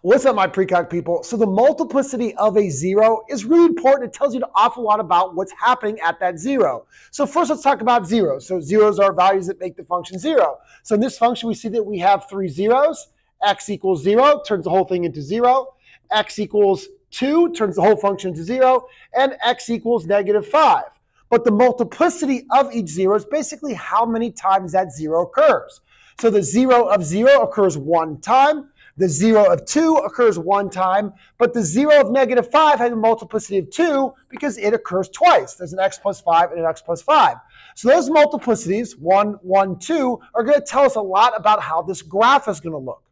What's up, my pre-calc people? So the multiplicity of a zero is really important. It tells you an awful lot about what's happening at that zero. So first, let's talk about zeros. So zeros are values that make the function zero. So in this function, we see that we have three zeros. X equals 0, turns the whole thing into 0. X equals 2, turns the whole function into 0. And x equals -5. But the multiplicity of each zero is basically how many times that zero occurs. So the 0 of 0 occurs one time. The 0 of 2 occurs one time, but the 0 of -5 has a multiplicity of 2 because it occurs twice. There's an x plus 5 and an x plus 5. So those multiplicities, 1, 1, 2, are going to tell us a lot about how this graph is going to look.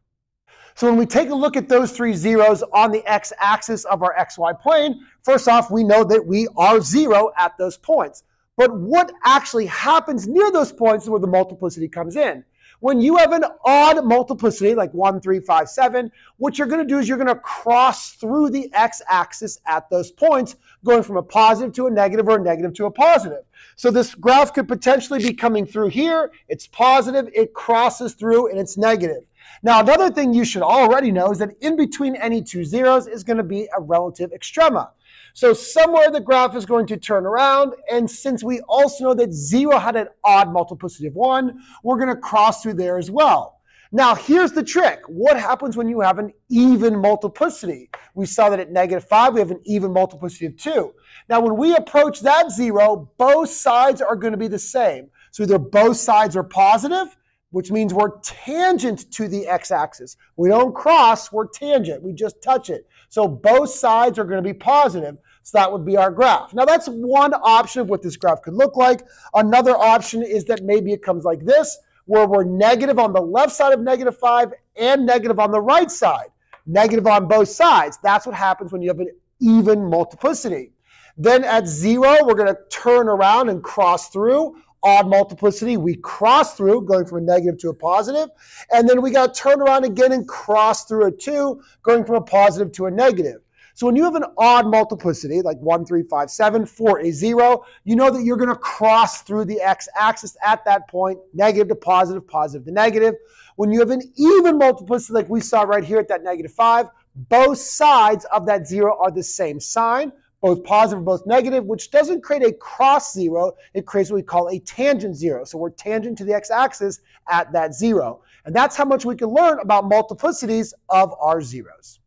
So when we take a look at those three zeros on the x-axis of our xy plane, first off, we know that we are 0 at those points. But what actually happens near those points is where the multiplicity comes in. When you have an odd multiplicity, like 1, 3, 5, 7, what you're going to do is you're going to cross through the x-axis at those points, going from a positive to a negative or a negative to a positive. So this graph could potentially be coming through here. It's positive, it crosses through, and it's negative. Now, another thing you should already know is that in between any two zeros is going to be a relative extrema. So somewhere the graph is going to turn around, and since we also know that 0 had an odd multiplicity of 1, we're going to cross through there as well. Now, here's the trick. What happens when you have an even multiplicity? We saw that at -5, we have an even multiplicity of 2. Now, when we approach that 0, both sides are going to be the same. So either both sides are positive, which means we're tangent to the x-axis. We don't cross, we're tangent. We just touch it. So both sides are going to be positive. So that would be our graph. Now that's one option of what this graph could look like. Another option is that maybe it comes like this, where we're negative on the left side of -5 and negative on the right side. Negative on both sides. That's what happens when you have an even multiplicity. Then at 0, we're going to turn around and cross through. Odd multiplicity, we cross through, going from a negative to a positive. And then we got to turn around again and cross through a 2, going from a positive to a negative. So when you have an odd multiplicity, like 1, 3, 5, 7, for a 0, you know that you're going to cross through the x-axis at that point, negative to positive, positive to negative. When you have an even multiplicity, like we saw right here at that -5, both sides of that 0 are the same sign, both positive and both negative, which doesn't create a cross 0. It creates what we call a tangent 0. So we're tangent to the x-axis at that 0. And that's how much we can learn about multiplicities of our zeros.